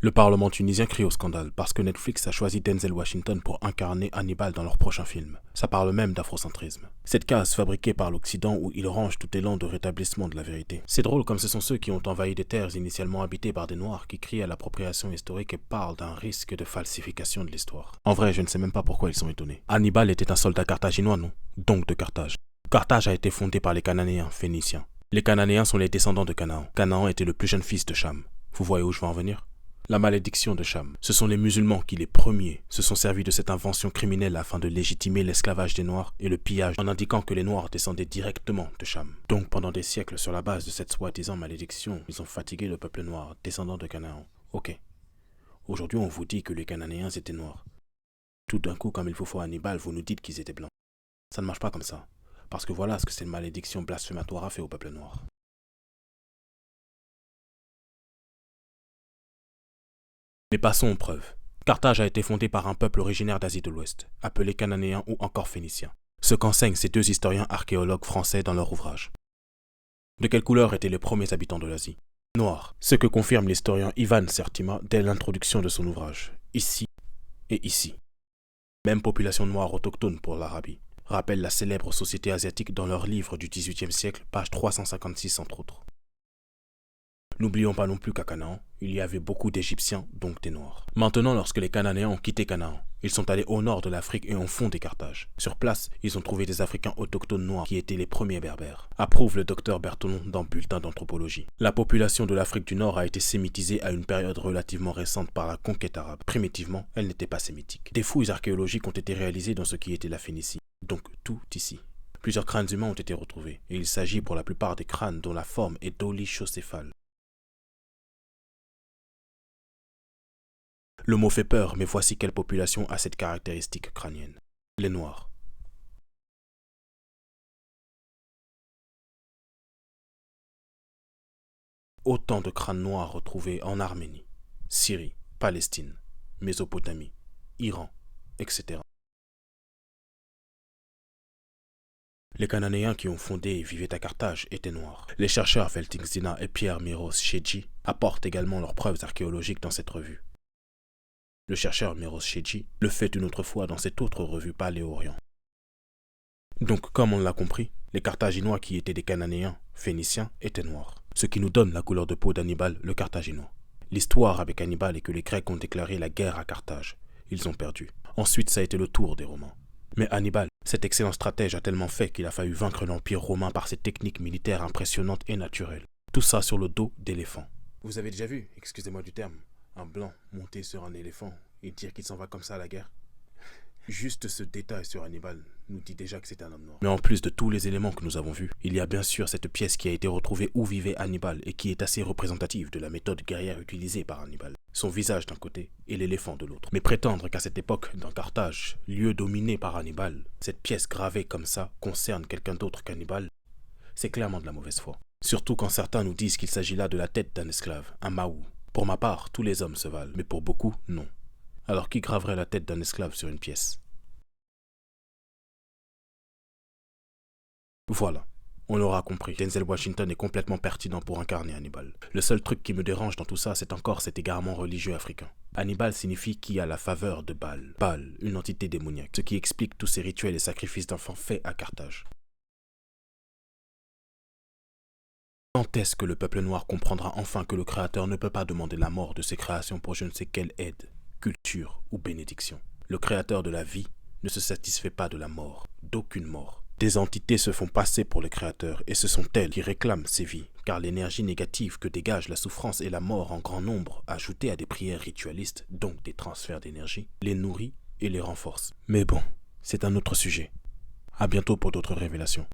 Le Parlement tunisien crie au scandale parce que Netflix a choisi Denzel Washington pour incarner Hannibal dans leur prochain film. Ça parle même d'afrocentrisme. Cette case fabriquée par l'Occident où il range tout élan de rétablissement de la vérité. C'est drôle comme ce sont ceux qui ont envahi des terres initialement habitées par des Noirs qui crient à l'appropriation historique et parlent d'un risque de falsification de l'histoire. En vrai, je ne sais même pas pourquoi ils sont étonnés. Hannibal était un soldat carthaginois, non? Donc de Carthage. Carthage a été fondée par les Cananéens, Phéniciens. Les Cananéens sont les descendants de Canaan. Canaan était le plus jeune fils de Cham. Vous voyez où je veux en venir? La malédiction de Cham. Ce sont les musulmans qui, les premiers, se sont servis de cette invention criminelle afin de légitimer l'esclavage des Noirs et le pillage en indiquant que les Noirs descendaient directement de Cham. Donc pendant des siècles, sur la base de cette soi-disant malédiction, ils ont fatigué le peuple noir, descendant de Canaan. Ok. Aujourd'hui, on vous dit que les Cananéens étaient noirs. Tout d'un coup, comme il vous faut Hannibal, vous nous dites qu'ils étaient blancs. Ça ne marche pas comme ça. Parce que voilà ce que cette malédiction blasphématoire a fait au peuple noir. Mais passons aux preuves. Carthage a été fondée par un peuple originaire d'Asie de l'Ouest, appelé Cananéens ou encore Phéniciens. Ce qu'enseignent ces deux historiens archéologues français dans leur ouvrage. De quelle couleur étaient les premiers habitants de l'Asie? Noirs. Ce que confirme l'historien Ivan Sertima dès l'introduction de son ouvrage. Ici et ici. Même population noire autochtone pour l'Arabie. Rappelle la célèbre société asiatique dans leur livre du XVIIIe siècle, page 356 entre autres. N'oublions pas non plus qu'à Canaan, il y avait beaucoup d'Égyptiens, donc des Noirs. Maintenant, lorsque les Cananéens ont quitté Canaan, ils sont allés au nord de l'Afrique et ont fondé Carthage. Sur place, ils ont trouvé des Africains autochtones noirs qui étaient les premiers berbères. Approuve le docteur Berthelon dans Bulletin d'anthropologie. La population de l'Afrique du Nord a été sémitisée à une période relativement récente par la conquête arabe. Primitivement, elle n'était pas sémitique. Des fouilles archéologiques ont été réalisées dans ce qui était la Phénicie. Donc tout ici. Plusieurs crânes humains ont été retrouvés, et il s'agit pour la plupart des crânes dont la forme est dolichocéphale. Le mot fait peur, mais voici quelle population a cette caractéristique crânienne. Les Noirs. Autant de crânes noirs retrouvés en Arménie, Syrie, Palestine, Mésopotamie, Iran, etc. Les Cananéens qui ont fondé et vivaient à Carthage étaient noirs. Les chercheurs Feltingzina et Pierre Miros Chedji apportent également leurs preuves archéologiques dans cette revue. Le chercheur Miros Chedji le fait une autre fois dans cette autre revue Paléo-Orient. Donc, comme on l'a compris, les Carthaginois qui étaient des Cananéens, Phéniciens, étaient noirs. Ce qui nous donne la couleur de peau d'Hannibal, le Carthaginois. L'histoire avec Hannibal est que les Grecs ont déclaré la guerre à Carthage. Ils ont perdu. Ensuite, ça a été le tour des Romains. Mais Hannibal, cet excellent stratège, a tellement fait qu'il a fallu vaincre l'Empire romain par ses techniques militaires impressionnantes et naturelles. Tout ça sur le dos d'éléphants. Vous avez déjà vu, excusez-moi du terme, un blanc monter sur un éléphant et dire qu'il s'en va comme ça à la guerre? Juste ce détail sur Hannibal nous dit déjà que c'est un homme noir. Mais en plus de tous les éléments que nous avons vus, il y a bien sûr cette pièce qui a été retrouvée où vivait Hannibal et qui est assez représentative de la méthode guerrière utilisée par Hannibal. Son visage d'un côté et l'éléphant de l'autre. Mais prétendre qu'à cette époque, dans Carthage, lieu dominé par Hannibal, cette pièce gravée comme ça concerne quelqu'un d'autre qu'Hannibal, c'est clairement de la mauvaise foi. Surtout quand certains nous disent qu'il s'agit là de la tête d'un esclave, un Mahou. Pour ma part, tous les hommes se valent, mais pour beaucoup, non. Alors qui graverait la tête d'un esclave sur une pièce? Voilà, on l'aura compris. Denzel Washington est complètement pertinent pour incarner Hannibal. Le seul truc qui me dérange dans tout ça, c'est encore cet égarement religieux africain. Hannibal signifie qui a la faveur de Baal. Baal, une entité démoniaque, ce qui explique tous ces rituels et sacrifices d'enfants faits à Carthage. Quand est-ce que le peuple noir comprendra enfin que le Créateur ne peut pas demander la mort de ses créations pour je ne sais quelle aide, culture ou bénédiction? Le Créateur de la vie ne se satisfait pas de la mort, d'aucune mort. Des entités se font passer pour le Créateur et ce sont elles qui réclament ces vies, car l'énergie négative que dégagent la souffrance et la mort en grand nombre, ajoutée à des prières ritualistes, donc des transferts d'énergie, les nourrit et les renforce. Mais bon, c'est un autre sujet. À bientôt pour d'autres révélations.